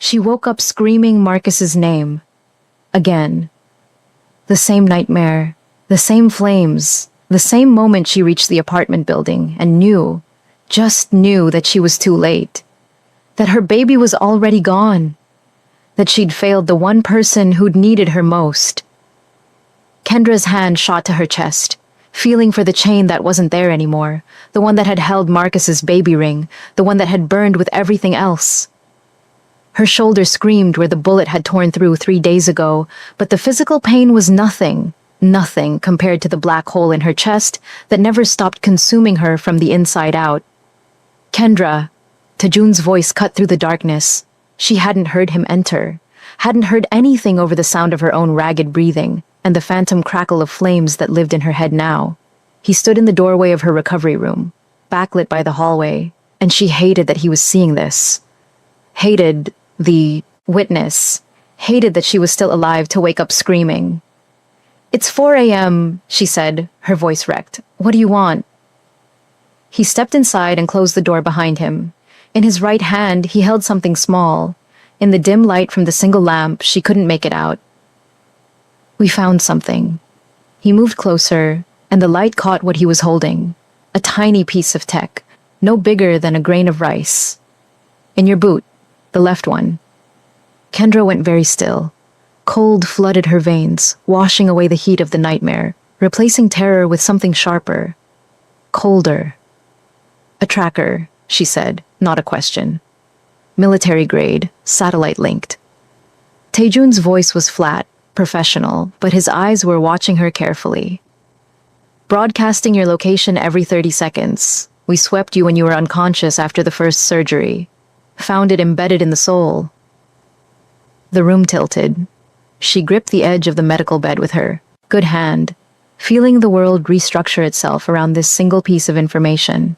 She woke up screaming Marcus's name. Again. The same nightmare, the same flames, the same moment she reached the apartment building and knew, just knew that she was too late. That her baby was already gone. That she'd failed the one person who'd needed her most. Kendra's hand shot to her chest, feeling for the chain that wasn't there anymore, the one that had held Marcus's baby ring, the one that had burned with everything else. Her shoulder screamed where the bullet had torn through 3 days ago, but the physical pain was nothing, nothing compared to the black hole in her chest that never stopped consuming her from the inside out. Kendra, Tajun's voice cut through the darkness. She hadn't heard him enter, hadn't heard anything over the sound of her own ragged breathing and the phantom crackle of flames that lived in her head now. He stood in the doorway of her recovery room, backlit by the hallway, and she hated that he was seeing this. Hated the witness, hated that she was still alive to wake up screaming. "It's 4 a.m., she said, her voice wrecked. "What do you want?" He stepped inside and closed the door behind him. In his right hand, he held something small. In the dim light from the single lamp, she couldn't make it out. "We found something." He moved closer, and the light caught what he was holding. A tiny piece of tech, no bigger than a grain of rice. "In your boot, the left one." Kendra went very still. Cold flooded her veins, washing away the heat of the nightmare, replacing terror with something sharper. Colder. "A tracker," she said, not a question. "Military grade, satellite linked." Taejun's voice was flat, professional, but his eyes were watching her carefully. "Broadcasting your location every 30 seconds. We swept you when you were unconscious after the first surgery. Found it embedded in the soul." The room tilted. She gripped the edge of the medical bed with her good hand, feeling the world restructure itself around this single piece of information.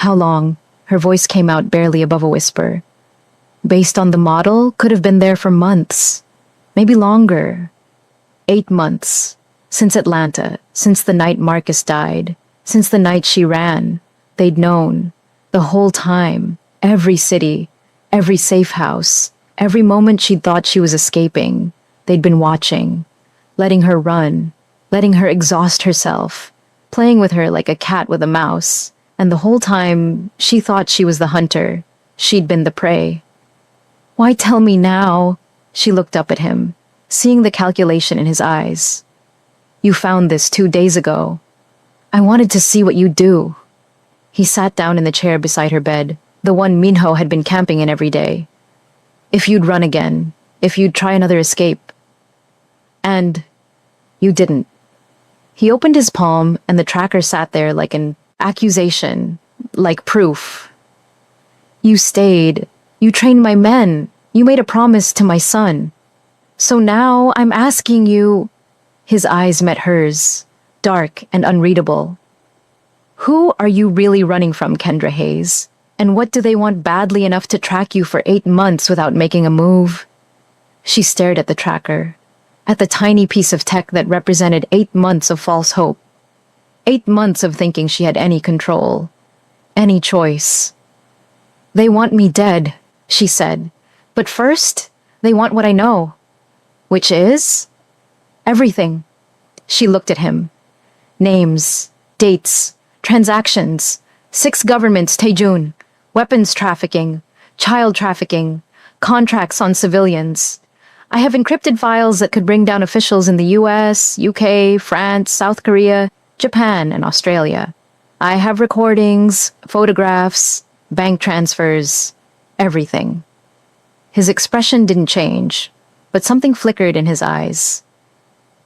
"How long?" Her voice came out barely above a whisper. "Based on the model, could have been there for months. Maybe longer. 8 months. Since Atlanta, since the night Marcus died, since the night she ran. They'd known. The whole time. Every city. Every safe house. Every moment she'd thought she was escaping. They'd been watching. Letting her run. Letting her exhaust herself. Playing with her like a cat with a mouse. And the whole time, she thought she was the hunter. She'd been the prey. Why tell me now?" She looked up at him, seeing the calculation in his eyes. "You found this 2 days ago. I wanted to see what you'd do." He sat down in the chair beside her bed, the one Minho had been camping in every day. "If you'd run again, if you'd try another escape." "And you didn't." He opened his palm, and the tracker sat there like an accusation, like proof. "You stayed. You trained my men. You made a promise to my son. So now I'm asking you..." His eyes met hers, dark and unreadable. "Who are you really running from, Kendra Hayes? And what do they want badly enough to track you for 8 months without making a move?" She stared at the tracker, at the tiny piece of tech that represented 8 months of false hope. 8 months of thinking she had any control, any choice. "They want me dead," she said. "But first, they want what I know." "Which is?" "Everything." She looked at him. "Names, dates, transactions, 6 governments, Taejun, weapons trafficking, child trafficking, contracts on civilians. I have encrypted files that could bring down officials in the US, UK, France, South Korea, Japan, and Australia. I have recordings, photographs, bank transfers, everything." His expression didn't change, but something flickered in his eyes.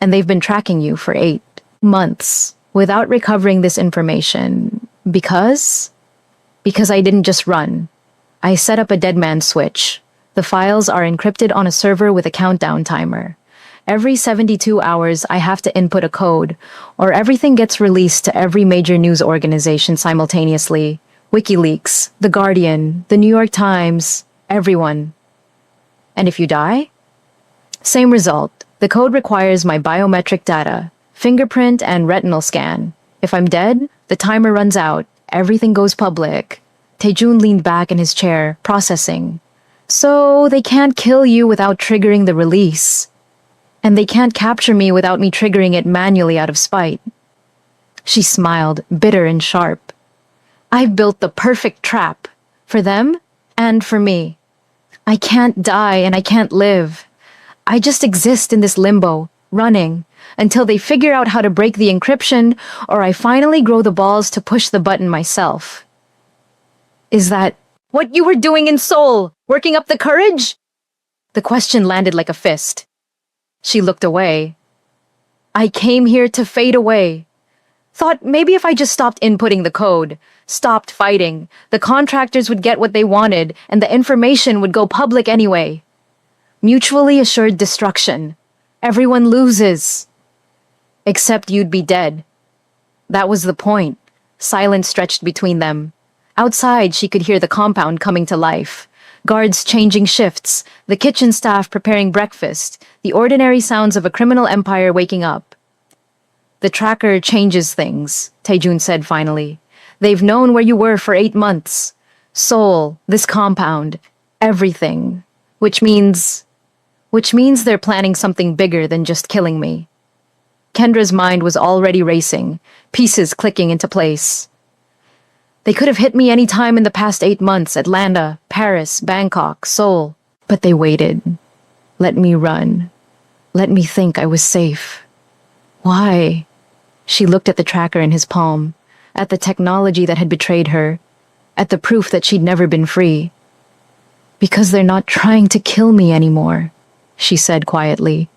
"And they've been tracking you for 8 months without recovering this information because I didn't just run. I set up a dead man switch. The files are encrypted on a server with a countdown timer. Every 72 hours, I have to input a code, or everything gets released to every major news organization simultaneously. WikiLeaks, The Guardian, The New York Times, everyone. And if you die? Same result. The code requires my biometric data, fingerprint and retinal scan. If I'm dead, the timer runs out. Everything goes public." Taejun leaned back in his chair, processing. So they can't kill you without triggering the release. And they can't capture me without me triggering it manually out of spite. She smiled, bitter and sharp. I've built the perfect trap. For them and for me. I can't die and I can't live. I just exist in this limbo, running, until they figure out how to break the encryption or I finally grow the balls to push the button myself. Is that what you were doing in Seoul? Working up the courage? The question landed like a fist. She looked away. I came here to fade away. Thought maybe if I just stopped inputting the code, stopped fighting, the contractors would get what they wanted and the information would go public anyway. Mutually assured destruction. Everyone loses. Except you'd be dead. That was the point. Silence stretched between them. Outside, she could hear the compound coming to life. Guards changing shifts, the kitchen staff preparing breakfast, the ordinary sounds of a criminal empire waking up. The tracker changes things, Taejun said finally. They've known where you were for 8 months. Seoul, this compound, everything. Which means they're planning something bigger than just killing me. Kendra's mind was already racing, pieces clicking into place. They could have hit me any time in the past 8 months, Atlanta, Paris, Bangkok, Seoul. But they waited. Let me run. Let me think I was safe. Why? She looked at the tracker in his palm, at the technology that had betrayed her, at the proof that she'd never been free. Because they're not trying to kill me anymore, she said quietly.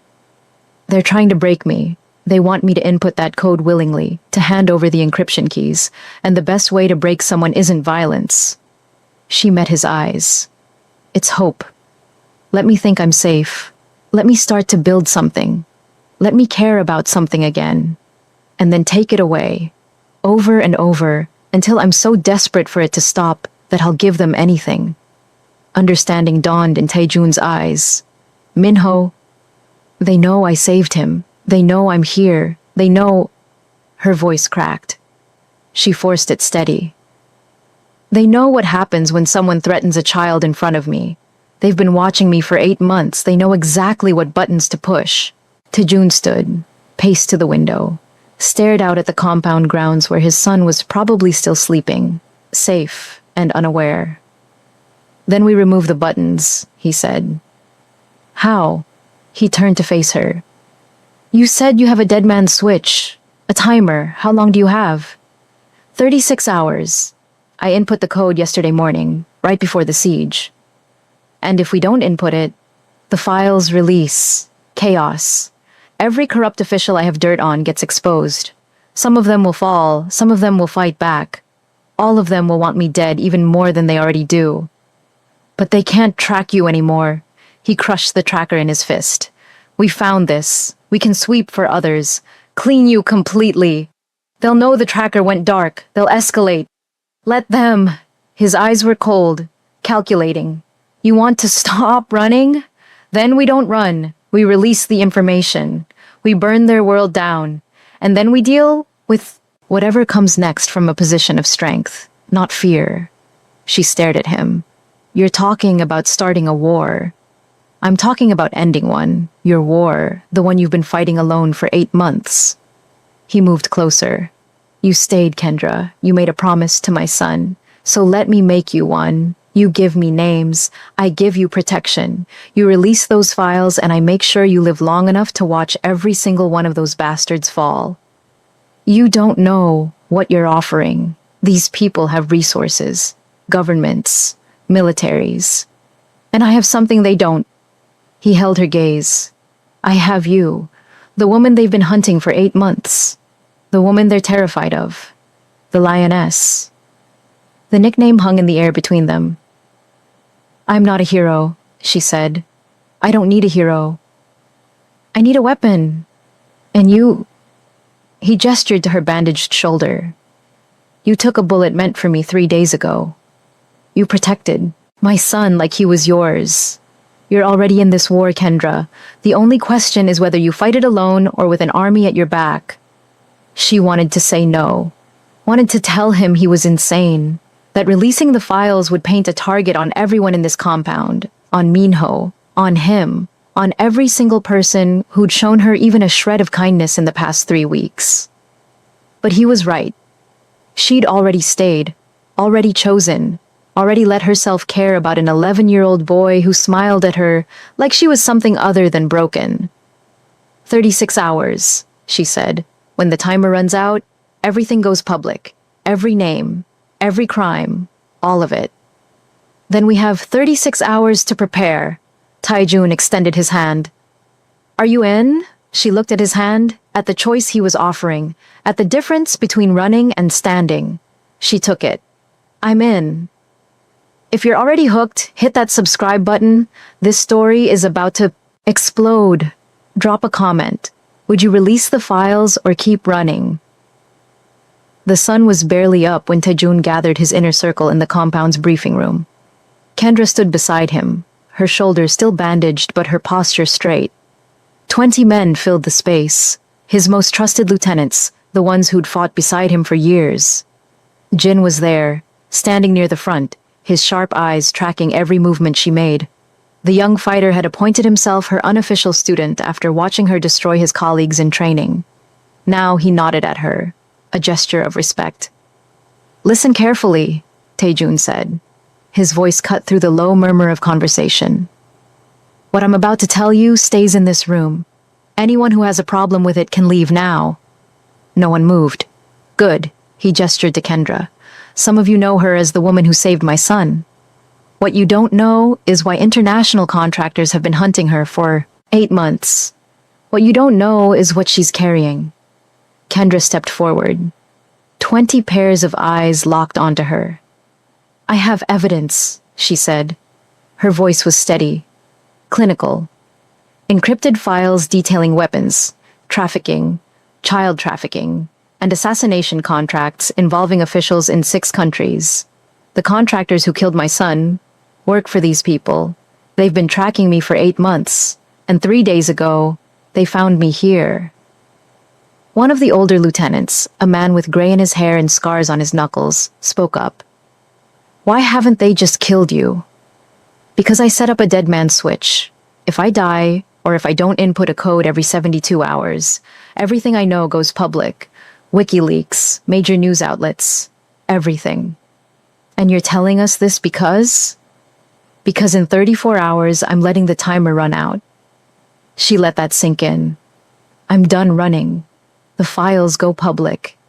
They're trying to break me. They want me to input that code willingly, to hand over the encryption keys, and the best way to break someone isn't violence. She met his eyes. It's hope. Let me think I'm safe. Let me start to build something. Let me care about something again. And then take it away, over and over, until I'm so desperate for it to stop that I'll give them anything. Understanding dawned in Taejun's eyes. Minho, they know I saved him. They know I'm here. They know... Her voice cracked. She forced it steady. They know what happens when someone threatens a child in front of me. They've been watching me for 8 months. They know exactly what buttons to push. Taejun stood, paced to the window, stared out at the compound grounds where his son was probably still sleeping, safe and unaware. Then we remove the buttons, he said. How? He turned to face her. You said you have a dead man's switch. A timer. How long do you have? 36 hours. I input the code yesterday morning, right before the siege. And if we don't input it, the files release. Chaos. Every corrupt official I have dirt on gets exposed. Some of them will fall, some of them will fight back. All of them will want me dead even more than they already do. But they can't track you anymore. He crushed the tracker in his fist. We found this. We can sweep for others. Clean you completely. They'll know the tracker went dark. They'll escalate. Let them. His eyes were cold, calculating. You want to stop running? Then we don't run. We release the information. We burn their world down. And then we deal with whatever comes next from a position of strength, not fear. She stared at him. You're talking about starting a war. I'm talking about ending one. Your war, the one you've been fighting alone for 8 months. He moved closer. You stayed, Kendra. You made a promise to my son. So let me make you one. You give me names. I give you protection. You release those files and I make sure you live long enough to watch every single one of those bastards fall. You don't know what you're offering. These people have resources, governments, militaries. And I have something they don't. He held her gaze. I have you, the woman they've been hunting for 8 months. The woman they're terrified of. The lioness. The nickname hung in the air between them. I'm not a hero, she said. I don't need a hero. I need a weapon. And you... He gestured to her bandaged shoulder. You took a bullet meant for me 3 days ago. You protected my son like he was yours. You're already in this war, Kendra. The only question is whether you fight it alone or with an army at your back. She wanted to say no. Wanted to tell him he was insane. That releasing the files would paint a target on everyone in this compound. on Minho, on him, on every single person who'd shown her even a shred of kindness in the past 3 weeks. But he was right. She'd already stayed, already chosen, already let herself care about an 11-year-old boy who smiled at her like she was something other than broken. 36 hours, she said. When the timer runs out, everything goes public. Every name, every crime, all of it. Then we have 36 hours to prepare. Taijun extended his hand. Are you in? She looked at his hand, at the choice he was offering, at the difference between running and standing. She took it. I'm in. If you're already hooked, hit that subscribe button. This story is about to explode. Drop a comment. Would you release the files or keep running? The sun was barely up when Taijun gathered his inner circle in the compound's briefing room. Kendra stood beside him, her shoulders still bandaged but her posture straight. 20 men filled the space, his most trusted lieutenants, the ones who'd fought beside him for years. Jin was there, standing near the front, his sharp eyes tracking every movement she made. The young fighter had appointed himself her unofficial student after watching her destroy his colleagues in training. Now he nodded at her, a gesture of respect. Listen carefully, Taijun said. His voice cut through the low murmur of conversation. What I'm about to tell you stays in this room. Anyone who has a problem with it can leave now. No one moved. Good, he gestured to Kendra. Some of you know her as the woman who saved my son. What you don't know is why international contractors have been hunting her for 8 months. What you don't know is what she's carrying. Kendra stepped forward. 20 pairs of eyes locked onto her. I have evidence, she said. Her voice was steady, clinical. Encrypted files detailing weapons, trafficking, child trafficking, and assassination contracts involving officials in 6 countries. The contractors who killed my son work for these people. They've been tracking me for 8 months, and 3 days ago, they found me here. One of the older lieutenants, a man with gray in his hair and scars on his knuckles, spoke up. Why haven't they just killed you? Because I set up a dead man switch. If I die, or if I don't input a code every 72 hours, everything I know goes public. WikiLeaks, major news outlets, everything. And you're telling us this because? Because in 34 hours, I'm letting the timer run out. She let that sink in. I'm done running. The files go public.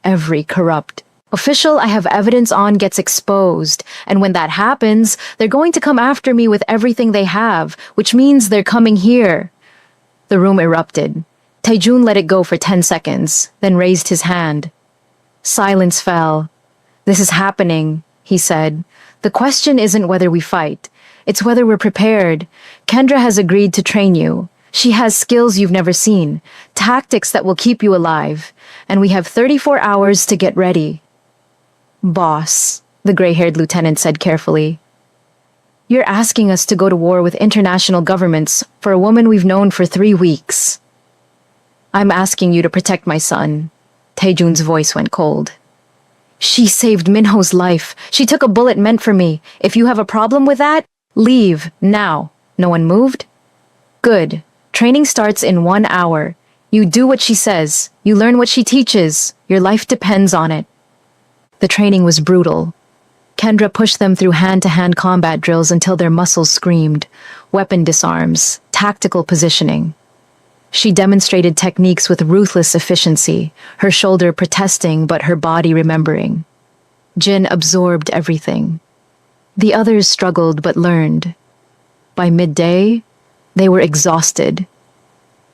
Every corrupt official I have evidence on gets exposed, and when that happens, they're going to come after me with everything they have, which means they're coming here. The room erupted. Taijun let it go for 10 seconds, then raised his hand. Silence fell. This is happening, he said. The question isn't whether we fight. It's whether we're prepared. Kendra has agreed to train you. She has skills you've never seen, tactics that will keep you alive, and we have 34 hours to get ready. Boss, the gray-haired lieutenant said carefully. You're asking us to go to war with international governments for a woman we've known for 3 weeks. I'm asking you to protect my son. Taejun's voice went cold. She saved Minho's life. She took a bullet meant for me. If you have a problem with that, leave, now. No one moved? Good. Training starts in 1 hour. You do what she says. You learn what she teaches. Your life depends on it. The training was brutal. Kendra pushed them through hand-to-hand combat drills until their muscles screamed. Weapon disarms, tactical positioning. She demonstrated techniques with ruthless efficiency, her shoulder protesting but her body remembering. Jin absorbed everything. The others struggled but learned. By midday, they were exhausted.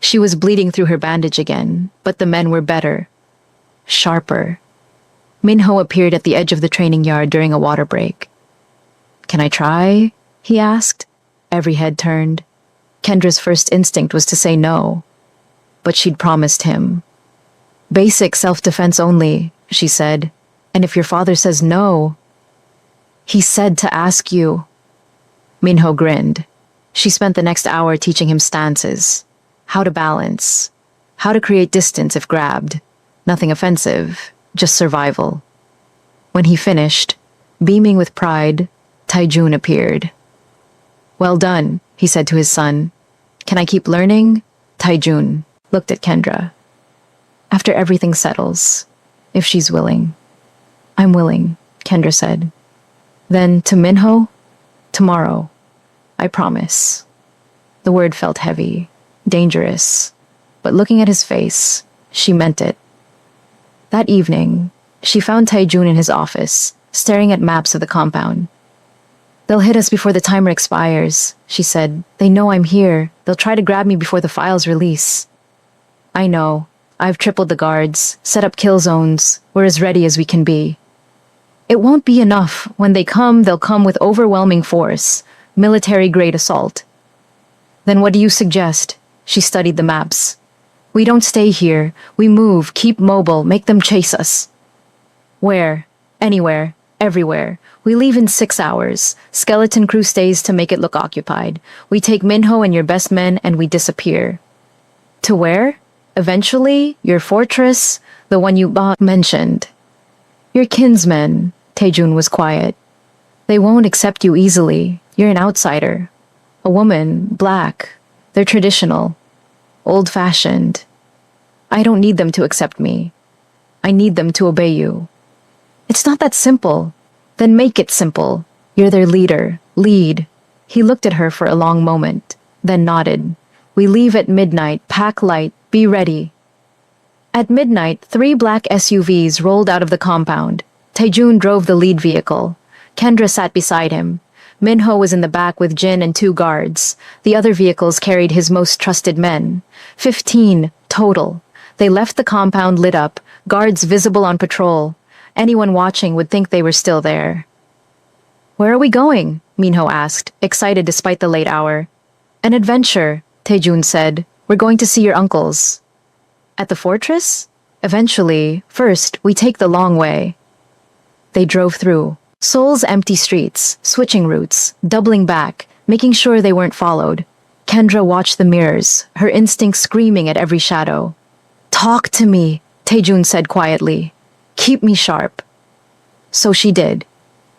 She was bleeding through her bandage again, but the men were better, sharper. Minho appeared at the edge of the training yard during a water break. Can I try? He asked. Every head turned. Kendra's first instinct was to say no, but she'd promised him. Basic self-defense only, she said, and if your father says no... He said to ask you. Minho grinned. She spent the next hour teaching him stances, how to balance, how to create distance if grabbed. Nothing offensive, just survival. When he finished, beaming with pride, Taijun appeared. Well done, he said to his son. Can I keep learning? Taijun looked at Kendra. After everything settles, if she's willing. I'm willing, Kendra said. Then to Minho, tomorrow. I promise. The word felt heavy, dangerous, but looking at his face, she meant it. That evening, she found Taijun in his office, staring at maps of the compound. They'll hit us before the timer expires, she said. They know I'm here. They'll try to grab me before the files release. I know. I've tripled the guards, set up kill zones. We're as ready as we can be. It won't be enough. When they come, they'll come with overwhelming force. Military-grade assault. Then what do you suggest? She studied the maps. We don't stay here. We move, keep mobile, make them chase us. Where? Anywhere. Everywhere. We leave in 6 hours. Skeleton crew stays to make it look occupied. We take Minho and your best men and we disappear. To where? Eventually, your fortress, the one you mentioned. Your kinsmen. Taijun was quiet. They won't accept you easily. You're an outsider. A woman, black. They're traditional. Old-fashioned. I don't need them to accept me. I need them to obey you. It's not that simple. Then make it simple. You're their leader. Lead. He looked at her for a long moment, then nodded. We leave at midnight. Pack light. Be ready. At midnight, 3 black SUVs rolled out of the compound. Taijun drove the lead vehicle. Kendra sat beside him. Minho was in the back with Jin and 2 guards. The other vehicles carried his most trusted men. 15 total. They left the compound lit up, guards visible on patrol. Anyone watching would think they were still there. Where are we going? Minho asked, excited despite the late hour. An adventure, Taijun said. We're going to see your uncles. At the fortress? Eventually. First, we take the long way. They drove through. Seoul's empty streets, switching routes, doubling back, making sure they weren't followed. Kendra watched the mirrors, her instincts screaming at every shadow. Talk to me, Taijun said quietly. Keep me sharp. So she did.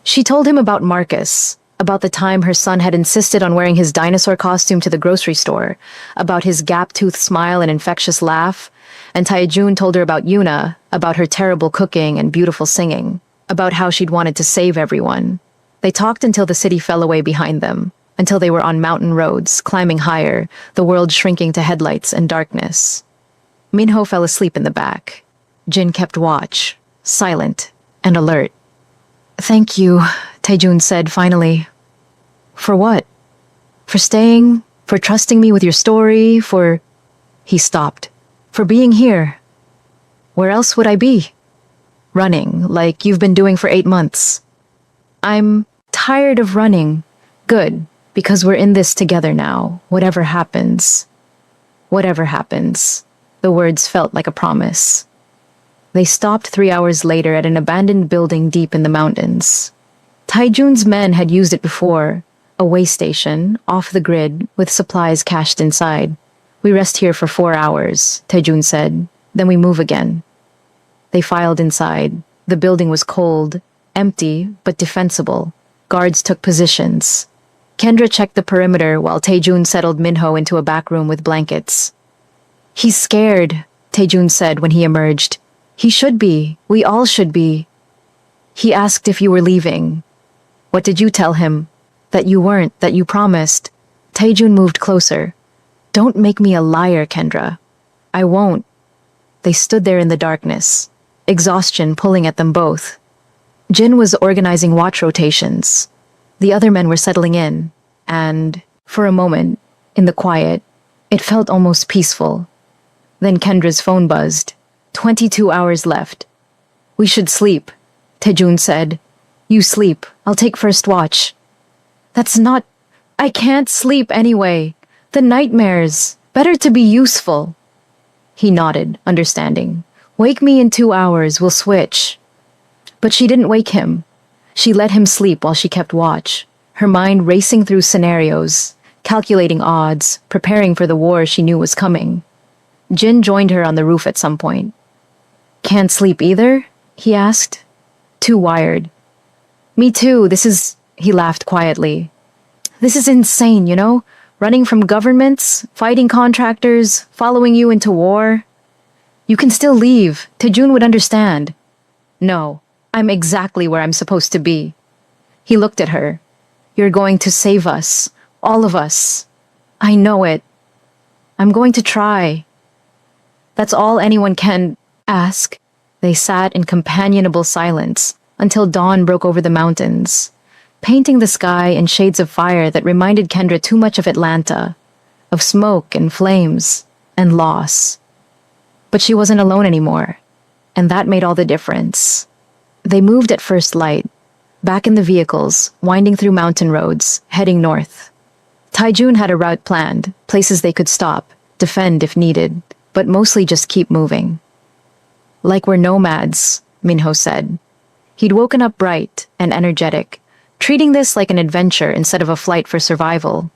She told him about Marcus, about the time her son had insisted on wearing his dinosaur costume to the grocery store, about his gap-toothed smile and infectious laugh, and Taijun told her about Yuna, about her terrible cooking and beautiful singing, about how she'd wanted to save everyone. They talked until the city fell away behind them, until they were on mountain roads, climbing higher, the world shrinking to headlights and darkness. Minho fell asleep in the back. Jin kept watch, silent and alert. Thank you, Taijun said finally. For what? For staying, for trusting me with your story, for... He stopped. For being here. Where else would I be? Running, like you've been doing for 8 months. I'm tired of running. Good, because we're in this together now, whatever happens. Whatever happens. The words felt like a promise. They stopped 3 hours later at an abandoned building deep in the mountains. Taijun's men had used it before, a way station, off the grid, with supplies cached inside. We rest here for 4 hours, Taijun said, then we move again. They filed inside. The building was cold, empty, but defensible. Guards took positions. Kendra checked the perimeter while Taijun settled Minho into a back room with blankets. He's scared, Taijun said when he emerged. He should be. We all should be. He asked if you were leaving. What did you tell him? That you weren't, that you promised. Taijun moved closer. Don't make me a liar, Kendra. I won't. They stood there in the darkness, exhaustion pulling at them both. Jin was organizing watch rotations. The other men were settling in, and, for a moment, in the quiet, it felt almost peaceful. Then Kendra's phone buzzed. 22 hours left. We should sleep, Taijun said. You sleep. I'll take first watch. That's not... I can't sleep anyway. The nightmares. Better to be useful. He nodded, understanding. Wake me in 2 hours, we'll switch. But she didn't wake him. She let him sleep while she kept watch, her mind racing through scenarios, calculating odds, preparing for the war she knew was coming. Jin joined her on the roof at some point. Can't sleep either? He asked. Too wired. Me too, he laughed quietly. This is insane, you know? Running from governments, fighting contractors, following you into war. You can still leave. Tejun would understand. No, I'm exactly where I'm supposed to be. He looked at her. You're going to save us. All of us. I know it. I'm going to try. That's all anyone can ask. They sat in companionable silence until dawn broke over the mountains, painting the sky in shades of fire that reminded Kendra too much of Atlanta, of smoke and flames and loss. But she wasn't alone anymore, and that made all the difference. They moved at first light, back in the vehicles, winding through mountain roads, heading north. Taijun had a route planned, places they could stop, defend if needed, but mostly just keep moving. Like we're nomads, Minho said. He'd woken up bright and energetic, treating this like an adventure instead of a flight for survival.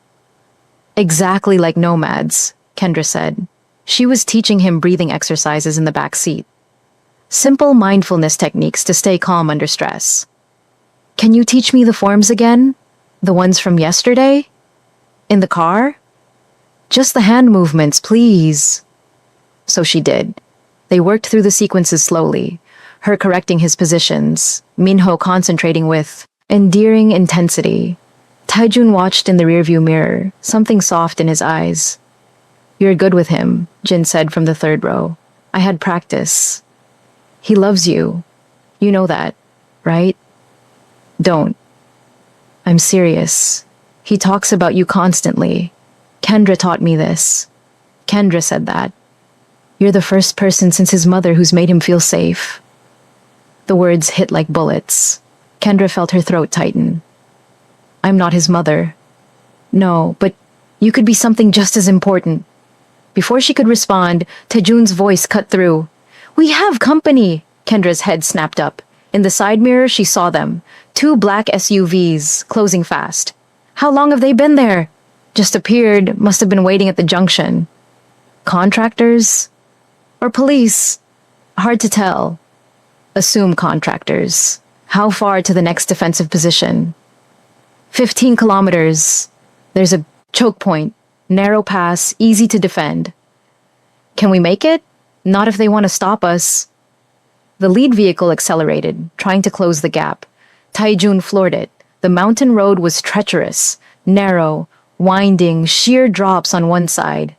Exactly like nomads, Kendra said. She was teaching him breathing exercises in the back seat. Simple mindfulness techniques to stay calm under stress. Can you teach me the forms again? The ones from yesterday? In the car? Just the hand movements, please. So she did. They worked through the sequences slowly, her correcting his positions, Minho concentrating with endearing intensity. Taijun watched in the rearview mirror, something soft in his eyes. You're good with him, Jin said from the third row. I had practice. He loves you. You know that, right? Don't. I'm serious. He talks about you constantly. Kendra taught me this. Kendra said that. You're the first person since his mother who's made him feel safe. The words hit like bullets. Kendra felt her throat tighten. I'm not his mother. No, but you could be something just as important. Before she could respond, Taijun's voice cut through. We have company! Kendra's head snapped up. In the side mirror, she saw them. 2 black SUVs, closing fast. How long have they been there? Just appeared, must have been waiting at the junction. Contractors? Or police? Hard to tell. Assume contractors. How far to the next defensive position? 15 kilometers. There's a choke point. Narrow pass, easy to defend. Can we make it? Not if they want to stop us. The lead vehicle accelerated, trying to close the gap. Taijun floored it. The mountain road was treacherous, narrow, winding, sheer drops on one side.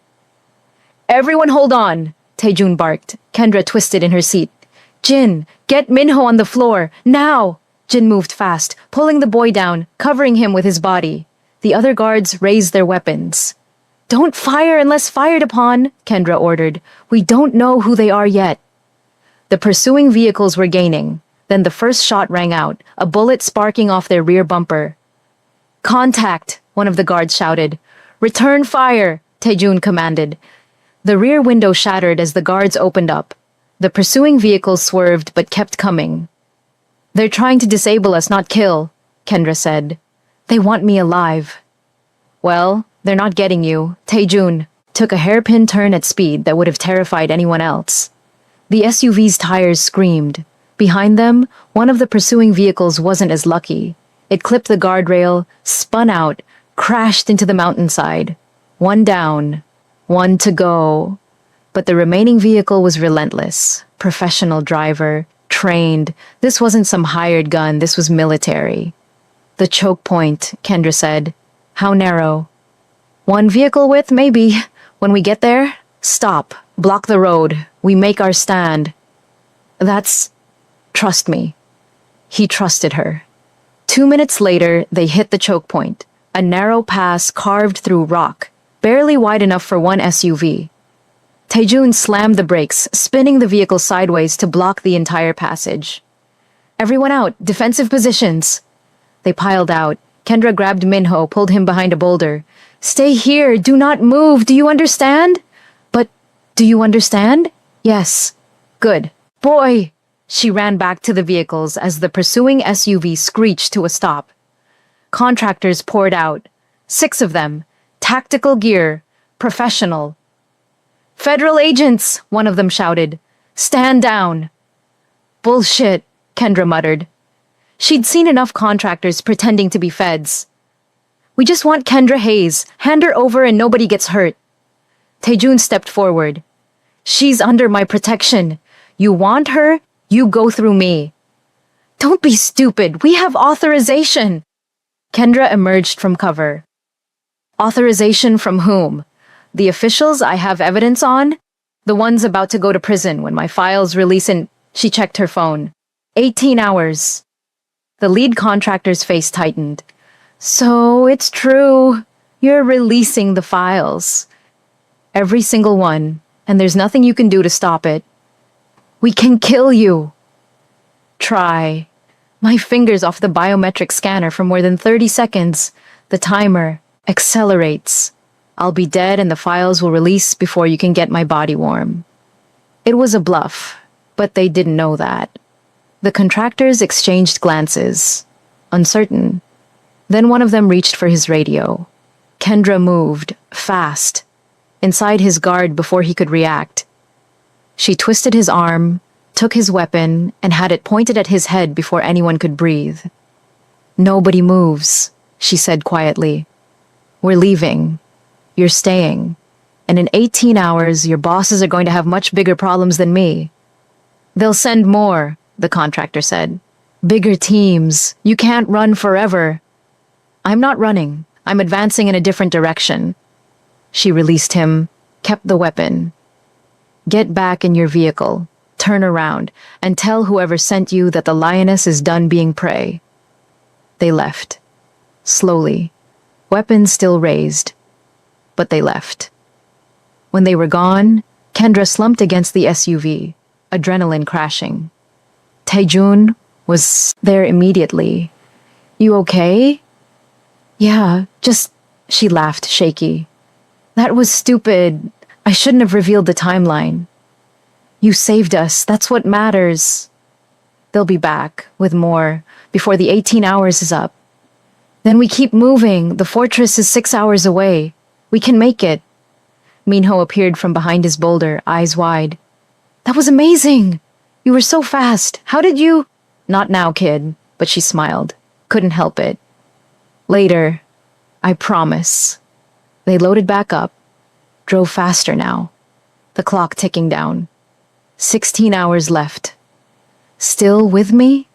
Everyone hold on, Taijun barked. Kendra twisted in her seat. Jin, get Minho on the floor, now! Jin moved fast, pulling the boy down, covering him with his body. The other guards raised their weapons. Don't fire unless fired upon, Kendra ordered. We don't know who they are yet. The pursuing vehicles were gaining. Then the first shot rang out, a bullet sparking off their rear bumper. Contact, one of the guards shouted. Return fire, Taijun commanded. The rear window shattered as the guards opened up. The pursuing vehicles swerved but kept coming. They're trying to disable us, not kill, Kendra said. They want me alive. Well, they're not getting you. Taijun took a hairpin turn at speed that would have terrified anyone else. The SUV's tires screamed. Behind them, one of the pursuing vehicles wasn't as lucky. It clipped the guardrail, spun out, crashed into the mountainside. 1 down, 1 to go. But the remaining vehicle was relentless. Professional driver, trained. This wasn't some hired gun, this was military. The choke point, Kendra said. How narrow? 1 vehicle width, maybe. When we get there, stop. Block the road. We make our stand. Trust me. He trusted her. 2 minutes later, they hit the choke point. A narrow pass carved through rock, barely wide enough for 1 SUV. Taijun slammed the brakes, spinning the vehicle sideways to block the entire passage. Everyone out, defensive positions. They piled out. Kendra grabbed Minho, pulled him behind a boulder. Stay here, do not move, do you understand? But, do you understand? Yes. Good. Boy! She ran back to the vehicles as the pursuing SUV screeched to a stop. Contractors poured out. 6 of them. Tactical gear. Professional. Federal agents, one of them shouted. Stand down. Bullshit, Kendra muttered. She'd seen enough contractors pretending to be feds. We just want Kendra Hayes. Hand her over and nobody gets hurt. Taejun stepped forward. She's under my protection. You want her? You go through me. Don't be stupid. We have authorization. Kendra emerged from cover. Authorization from whom? The officials I have evidence on? The ones about to go to prison when my files release in... She checked her phone. 18 hours. The lead contractor's face tightened. So it's true. You're releasing the files. Every single one, and there's nothing you can do to stop it. We can kill you. Try. My finger's off the biometric scanner for more than 30 seconds. The timer accelerates. I'll be dead and the files will release before you can get my body warm. It was a bluff, but they didn't know that. The contractors exchanged glances, uncertain. Then one of them reached for his radio. Kendra moved, fast, inside his guard before he could react. She twisted his arm, took his weapon, and had it pointed at his head before anyone could breathe. Nobody moves, she said quietly. We're leaving. You're staying. And in 18 hours, your bosses are going to have much bigger problems than me. They'll send more, the contractor said. Bigger teams. You can't run forever. I'm not running. I'm advancing in a different direction. She released him, kept the weapon. Get back in your vehicle, turn around, and tell whoever sent you that the lioness is done being prey. They left. Slowly. Weapons still raised. But they left. When they were gone, Kendra slumped against the SUV, adrenaline crashing. Taejun was there immediately. You okay? Yeah, just... She laughed, shaky. That was stupid. I shouldn't have revealed the timeline. You saved us. That's what matters. They'll be back, with more, before the 18 hours is up. Then we keep moving. The fortress is 6 hours away. We can make it. Minho appeared from behind his boulder, eyes wide. That was amazing. You were so fast. How did you... Not now, kid, but she smiled. Couldn't help it. Later. I promise. They loaded back up. Drove faster now. The clock ticking down. 16 hours left. Still with me?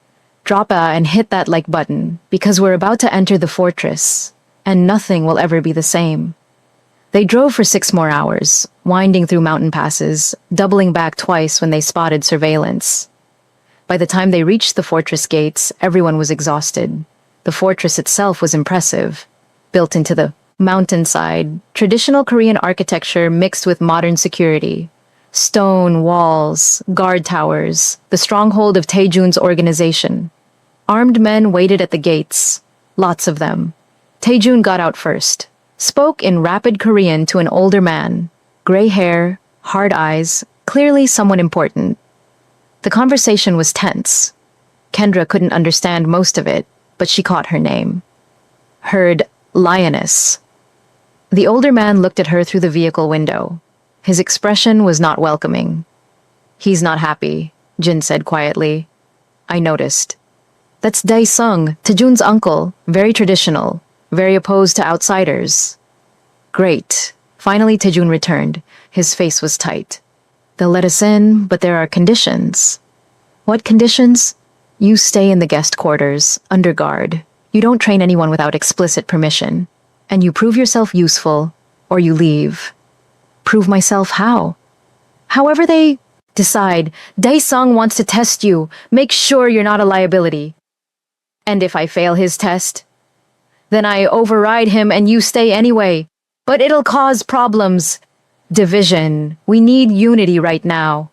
Drop and hit that like button, because we're about to enter the fortress, and nothing will ever be the same. They drove for 6 more hours, winding through mountain passes, doubling back twice when they spotted surveillance. By the time they reached the fortress gates, everyone was exhausted. The fortress itself was impressive, built into the mountainside, traditional Korean architecture mixed with modern security. Stone walls, guard towers, the stronghold of Taejun's organization. Armed men waited at the gates, lots of them. Taejun got out first, spoke in rapid Korean to an older man, gray hair, hard eyes, clearly someone important. The conversation was tense. Kendra couldn't understand most of it, but she caught her name. Heard lioness. The older man looked at her through the vehicle window. His expression was not welcoming. He's not happy, Jin said quietly. I noticed. That's Dae-sung, Taejun's uncle, very traditional, very opposed to outsiders. Great. Finally Taejun returned. His face was tight. They'll let us in, but there are conditions. What conditions? You stay in the guest quarters, under guard. You don't train anyone without explicit permission. And you prove yourself useful, or you leave. Prove myself how? However they decide. Dae-sung wants to test you. Make sure you're not a liability. And if I fail his test? Then I override him and you stay anyway. But it'll cause problems. Division. We need unity right now.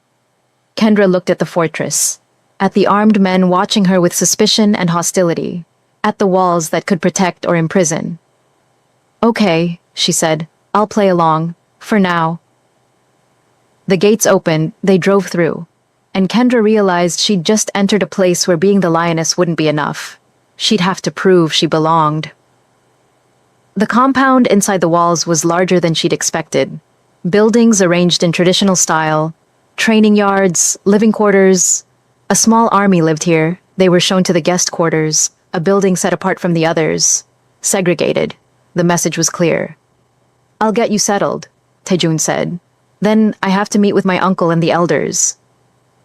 Kendra looked at the fortress, at the armed men watching her with suspicion and hostility, at the walls that could protect or imprison. Okay, she said. I'll play along. For now. The gates opened, they drove through, and Kendra realized she'd just entered a place where being the lioness wouldn't be enough. She'd have to prove she belonged. The compound inside the walls was larger than she'd expected. Buildings arranged in traditional style, training yards, living quarters. A small army lived here. They were shown to the guest quarters, a building set apart from the others, segregated. The message was clear. "I'll get you settled," Taejun said. "Then I have to meet with my uncle and the elders.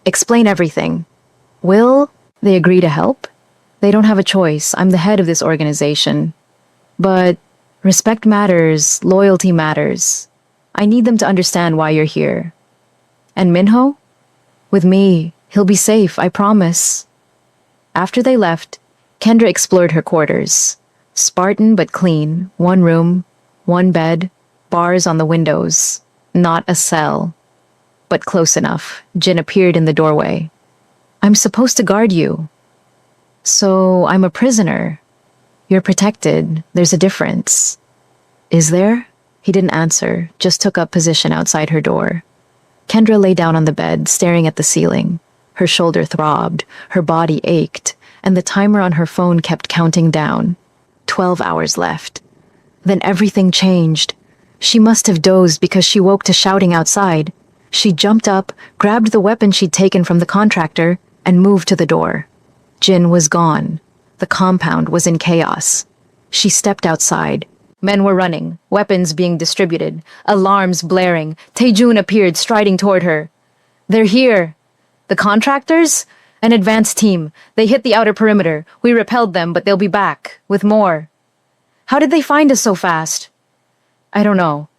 Explain everything." "Will they agree to help?" "They don't have a choice. I'm the head of this organization. But respect matters, loyalty matters. I need them to understand why you're here." "And Minho?" "With me, he'll be safe, I promise." After they left, Kendra explored her quarters. Spartan but clean, one room, one bed, bars on the windows. Not a cell. But close enough. Jin appeared in the doorway. "I'm supposed to guard you." "So I'm a prisoner." "You're protected. There's a difference." "Is there?" He didn't answer, just took up position outside her door. Kendra lay down on the bed, staring at the ceiling. Her shoulder throbbed, her body ached, and the timer on her phone kept counting down. 12 hours left. Then everything changed. She must have dozed because she woke to shouting outside. She jumped up, grabbed the weapon she'd taken from the contractor, and moved to the door. Jin was gone. The compound was in chaos. She stepped outside. Men were running, weapons being distributed, alarms blaring. Taejun appeared, striding toward her. "They're here." "The contractors?" "An advance team. They hit the outer perimeter. We repelled them, but they'll be back, with more." "How did they find us so fast?" "I don't know.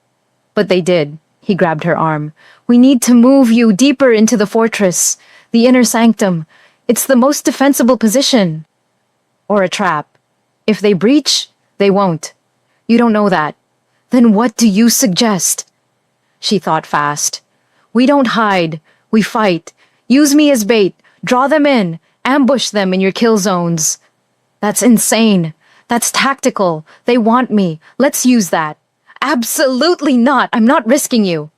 But they did." He grabbed her arm. "We need to move you deeper into the fortress, the inner sanctum. It's the most defensible position." "Or a trap. If they breach, they won't." "You don't know that." "Then what do you suggest?" She thought fast. "We don't hide. We fight. Use me as bait. Draw them in. Ambush them in your kill zones." "That's insane. That's tactical. They want me. Let's use that." "Absolutely not. I'm not risking you."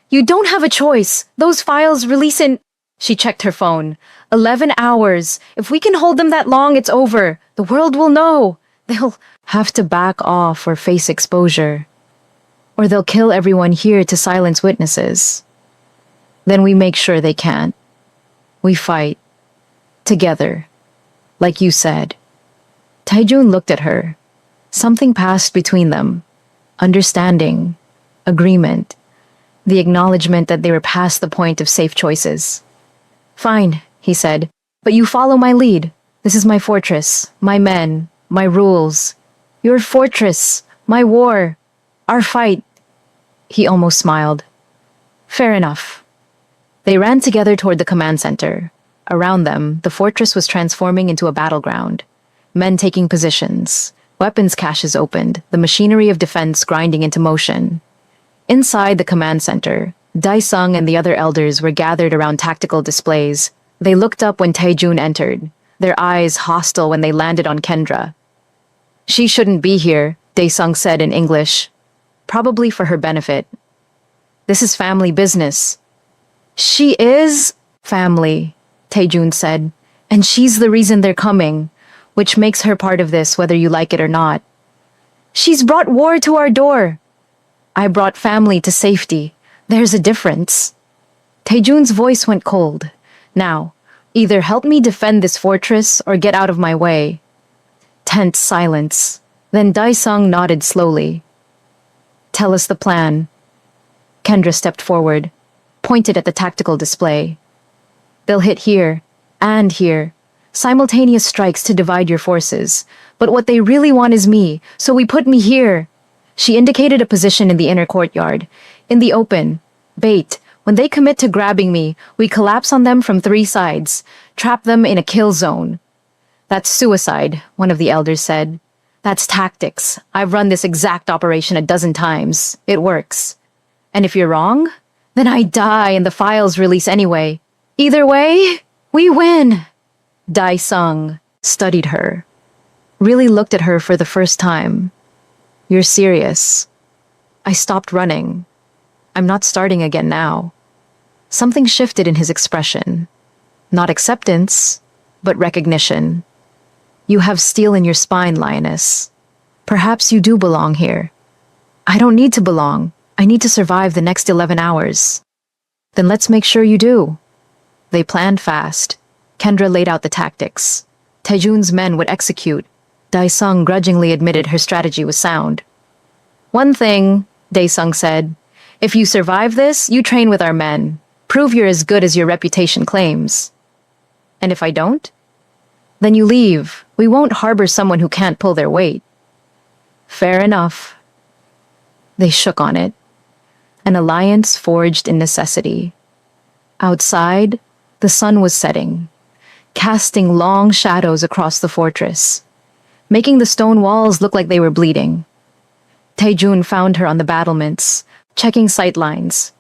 "You don't have a choice. Those files release in—" She checked her phone. 11 hours. If we can hold them that long, it's over. The world will know. They'll have to back off or face exposure. Or they'll kill everyone here to silence witnesses. Then we make sure they can't. We fight. Together. Like you said. Taejun looked at her. Something passed between them. Understanding. Agreement. The acknowledgement that they were past the point of safe choices. "Fine," he said, "but you follow my lead. This is my fortress, my men, my rules. Your fortress, my war, our fight." He almost smiled. "Fair enough." They ran together toward the command center. Around them, the fortress was transforming into a battleground. Men taking positions, weapons caches opened, the machinery of defense grinding into motion. Inside the command center, Dae-sung and the other elders were gathered around tactical displays. They looked up when Taejun entered, their eyes hostile when they landed on Kendra. "She shouldn't be here," Dae-sung said in English. "Probably for her benefit." "This is family business." "She is family," Taejun said, "and she's the reason they're coming, which makes her part of this whether you like it or not." "She's brought war to our door." "I brought family to safety. There's a difference." Taejun's voice went cold. "Now, either help me defend this fortress or get out of my way." Tense silence. Then Dae-sung nodded slowly. "Tell us the plan." Kendra stepped forward, pointed at the tactical display. "They'll hit here, and here. Simultaneous strikes to divide your forces. But what they really want is me, so we put me here." She indicated a position in the inner courtyard. "In the open. Bait. When they commit to grabbing me, we collapse on them from 3 sides. Trap them in a kill zone." "That's suicide," one of the elders said. "That's tactics. I've run this exact operation a dozen times. It works." "And if you're wrong? Then I die and the files release anyway. Either way, we win." Dae-sung studied her. Really looked at her for the first time. "You're serious." "I stopped running. I'm not starting again now." Something shifted in his expression. Not acceptance, but recognition. "You have steel in your spine, lioness. Perhaps you do belong here." "I don't need to belong. I need to survive the next 11 hours." "Then let's make sure you do." They planned fast. Kendra laid out the tactics. Taejun's men would execute. Dae-sung grudgingly admitted her strategy was sound. One thing, Dae-sung said, if you survive this, you train with our men. Prove you're as good as your reputation claims. And if I don't? Then you leave. We won't harbor someone who can't pull their weight. Fair enough. They shook on it. An alliance forged in necessity. Outside, the sun was setting, casting long shadows across the fortress, making the stone walls look like they were bleeding. Taejun found her on the battlements, checking sight lines.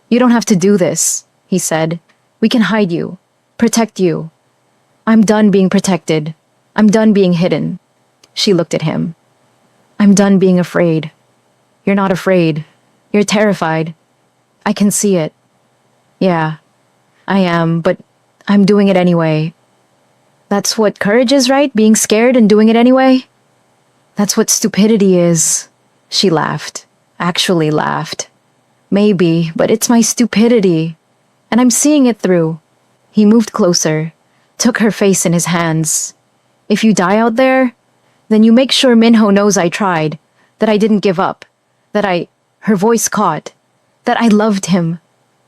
You don't have to do this, he said. We can hide you, protect you. I'm done being protected. I'm done being hidden. She looked at him. I'm done being afraid. You're not afraid. You're terrified. I can see it. Yeah, I am, but I'm doing it anyway. That's what courage is, right? Being scared and doing it anyway? That's what stupidity is. She laughed. Actually laughed. Maybe, but it's my stupidity. And I'm seeing it through. He moved closer, took her face in his hands. If you die out there, then you make sure Minho knows I tried, that I didn't give up, her voice caught, that I loved him,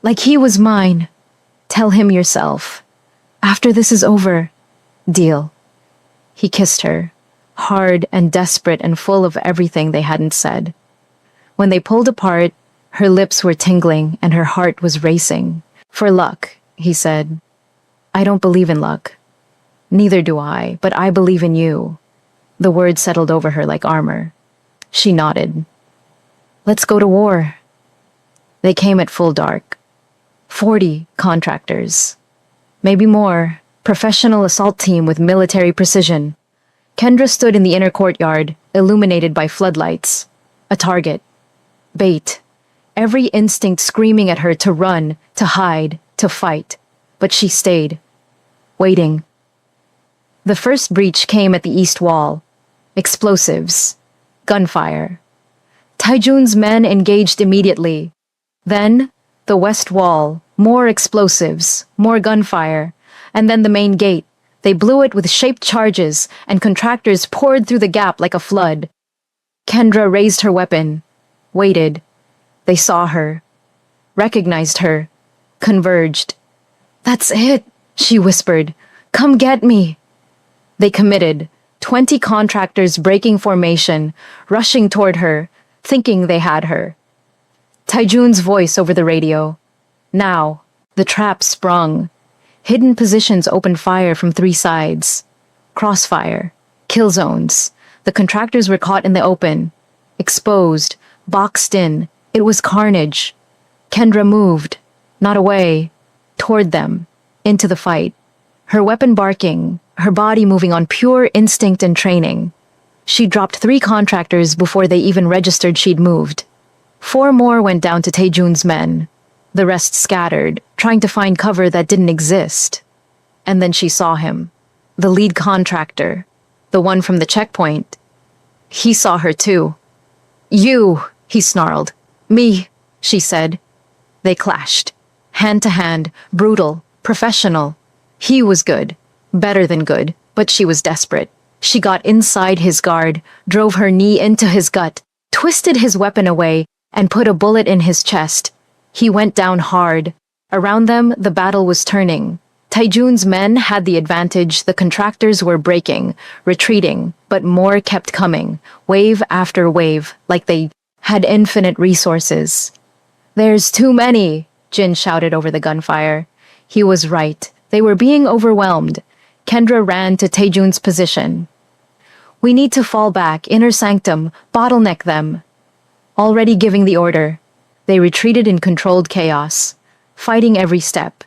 like he was mine. Tell him yourself. After this is over. Deal. He kissed her, hard and desperate and full of everything they hadn't said. When they pulled apart, her lips were tingling and her heart was racing. For luck, he said. I don't believe in luck. Neither do I, but I believe in you. The words settled over her like armor. She nodded. Let's go to war. They came at full dark. 40 contractors. Maybe more. Professional assault team with military precision. Kendra stood in the inner courtyard, illuminated by floodlights. A target. Bait. Every instinct screaming at her to run, to hide, to fight. But she stayed. Waiting. The first breach came at the east wall. Explosives. Gunfire. Taejun's men engaged immediately. Then, the west wall. More explosives. More gunfire. And then the main gate. They blew it with shaped charges, and contractors poured through the gap like a flood. Kendra raised her weapon. Waited. They saw her. Recognized her. Converged. That's it, she whispered. Come get me. They committed. 20 contractors breaking formation, rushing toward her, thinking they had her. Taejun's voice over the radio. Now, the trap sprung. Hidden positions opened fire from 3 sides. Crossfire. Kill zones. The contractors were caught in the open. Exposed. Boxed in. It was carnage. Kendra moved. Not away. Toward them. Into the fight. Her weapon barking. Her body moving on pure instinct and training. She dropped 3 contractors before they even registered she'd moved. 4 more went down to Taejun's men. The rest scattered, trying to find cover that didn't exist. And then she saw him. The lead contractor. The one from the checkpoint. He saw her too. You, he snarled. Me, she said. They clashed. Hand to hand, brutal, professional. He was good. Better than good, but she was desperate. She got inside his guard, drove her knee into his gut, twisted his weapon away, and put a bullet in his chest. He went down hard. Around them, the battle was turning. Taejun's men had the advantage. The contractors were breaking, retreating, but more kept coming, wave after wave, like they had infinite resources. There's too many, Jin shouted over the gunfire. He was right. They were being overwhelmed. Kendra ran to Taejun's position. We need to fall back, inner sanctum, bottleneck them. Already giving the order. They retreated in controlled chaos, fighting every step.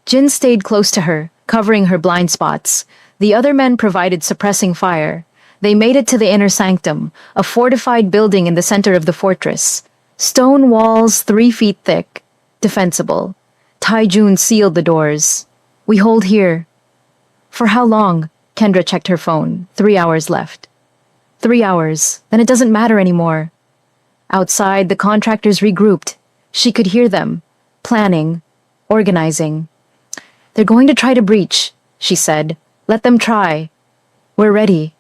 Jin stayed close to her, covering her blind spots. The other men provided suppressing fire. They made it to the inner sanctum, a fortified building in the center of the fortress. Stone walls 3 feet thick, defensible. Taejun sealed the doors. We hold here. For how long? Kendra checked her phone. 3 hours left. 3 hours. Then it doesn't matter anymore. Outside, the contractors regrouped. She could hear them. Planning. Organizing. They're going to try to breach, she said. Let them try. We're ready.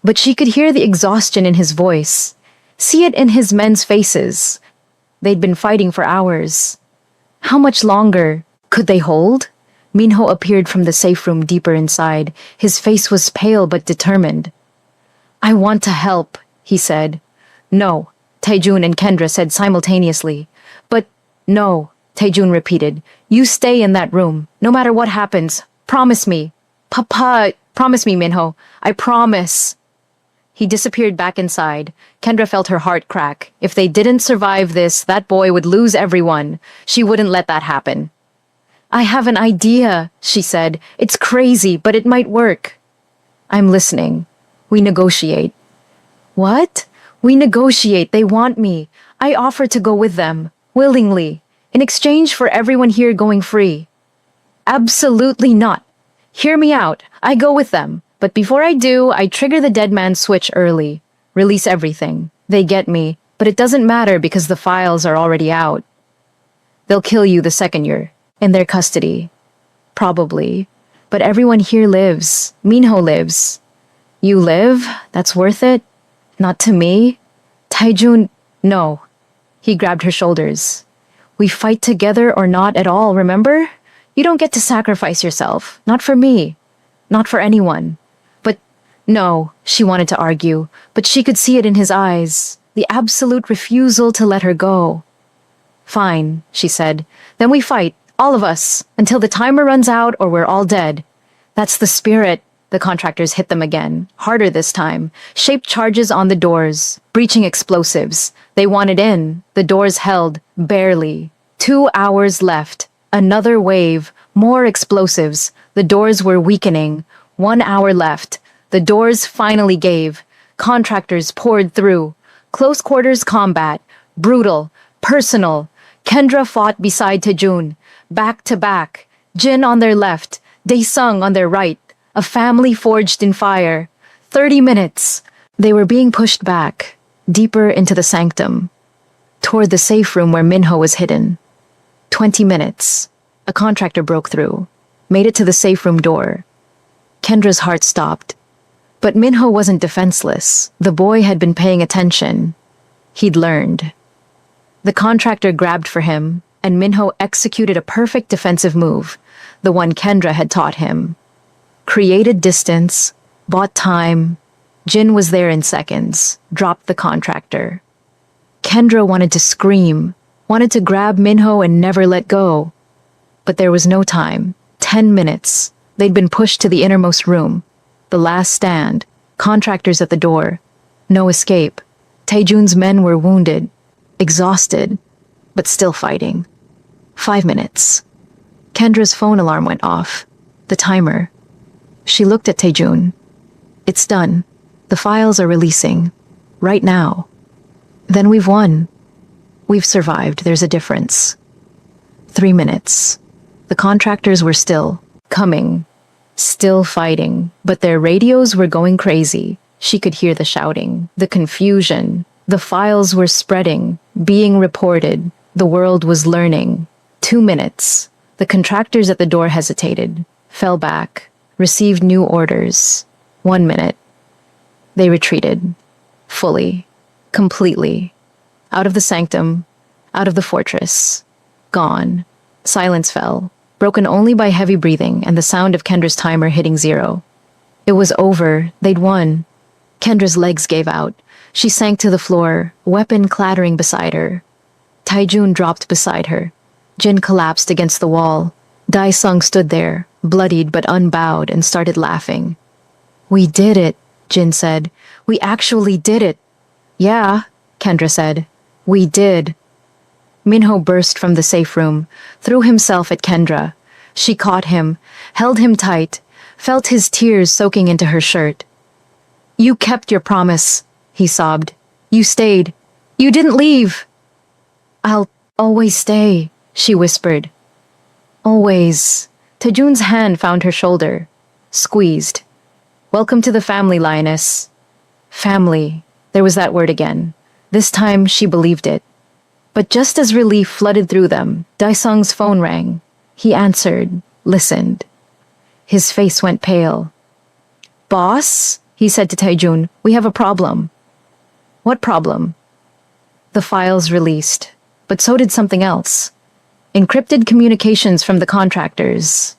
But she could hear the exhaustion in his voice, see it in his men's faces. They'd been fighting for hours. How much longer could they hold? Minho appeared from the safe room deeper inside. His face was pale but determined. I want to help, he said. No, Taejun and Kendra said simultaneously. But no, Taejun repeated. You stay in that room, no matter what happens. Promise me. Papa, promise me, Minho. I promise. He disappeared back inside. Kendra felt her heart crack. If they didn't survive this, that boy would lose everyone. She wouldn't let that happen. I have an idea, she said. It's crazy, but it might work. I'm listening. We negotiate. What? We negotiate. They want me. I offer to go with them, willingly, in exchange for everyone here going free. Absolutely not. Hear me out. I go with them. But before I do, I trigger the dead man's switch early. Release everything. They get me, but it doesn't matter because the files are already out. They'll kill you the second you're in their custody. Probably. But everyone here lives. Minho lives. You live? That's worth it? Not to me? Taejun, no. He grabbed her shoulders. We fight together or not at all, remember? You don't get to sacrifice yourself. Not for me. Not for anyone. But no, she wanted to argue, but she could see it in his eyes. The absolute refusal to let her go. Fine, she said. Then we fight, all of us, until the timer runs out or we're all dead. That's the spirit. The contractors hit them again, harder this time. Shaped charges on the doors, breaching explosives. They wanted in. The doors held, barely. 2 hours left. Another wave, more explosives. The doors were weakening. 1 hour left. The doors finally gave. Contractors poured through. Close quarters combat. Brutal. Personal. Kendra fought beside Taejun. Back to back. Jin on their left. Daesung on their right. A family forged in fire. 30 minutes. They were being pushed back, deeper into the sanctum, toward the safe room where Minho was hidden. 20 minutes. A contractor broke through, made it to the safe room door. Kendra's heart stopped. But Minho wasn't defenseless. The boy had been paying attention. He'd learned. The contractor grabbed for him, and Minho executed a perfect defensive move, the one Kendra had taught him. Created distance, bought time. Jin was there in seconds, dropped the contractor. Kendra wanted to scream, wanted to grab Minho and never let go. But there was no time. 10 minutes. They'd been pushed to the innermost room. The last stand. Contractors at the door. No escape. Taejun's men were wounded, exhausted, but still fighting. 5 minutes. Kendra's phone alarm went off. The timer. She looked at Taejun. It's done. The files are releasing. Right now. Then we've won. We've survived. There's a difference. 3 minutes. The contractors were still coming. Still fighting. But their radios were going crazy. She could hear the shouting, the confusion. The files were spreading, being reported. The world was learning. 2 minutes. The contractors at the door hesitated, fell back. Received new orders. 1 minute. They retreated. Fully. Completely. Out of the sanctum. Out of the fortress. Gone. Silence fell, broken only by heavy breathing and the sound of Kendra's timer hitting 0. It was over. They'd won. Kendra's legs gave out. She sank to the floor, weapon clattering beside her. Taejun dropped beside her. Jin collapsed against the wall. Daesung stood there, bloodied but unbowed, and started laughing. We did it, Jin said. We actually did it. Yeah, Kendra said. We did. Minho burst from the safe room, threw himself at Kendra. She caught him, held him tight, felt his tears soaking into her shirt. You kept your promise, he sobbed. You stayed. You didn't leave. I'll always stay, she whispered. Always. Taejun's hand found her shoulder. Squeezed. Welcome to the family, lioness. Family. There was that word again. This time she believed it. But just as relief flooded through them, Daesung's phone rang. He answered, listened. His face went pale. Boss? He He said to Taejun, "We have a problem." "What problem?" "The files released, but so did something else. Encrypted communications from the contractors.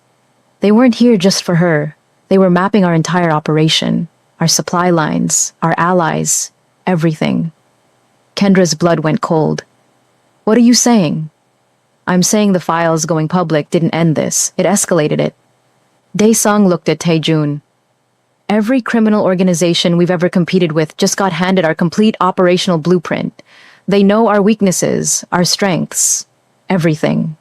They weren't here just for her. They were mapping our entire operation, our supply lines, our allies, everything." Kendra's blood went cold. "What are you saying?" "I'm saying the files going public didn't end this. It escalated it." Dae-sung looked at Taejun. "Every criminal organization we've ever competed with just got handed our complete operational blueprint. They know our weaknesses, our strengths, everything."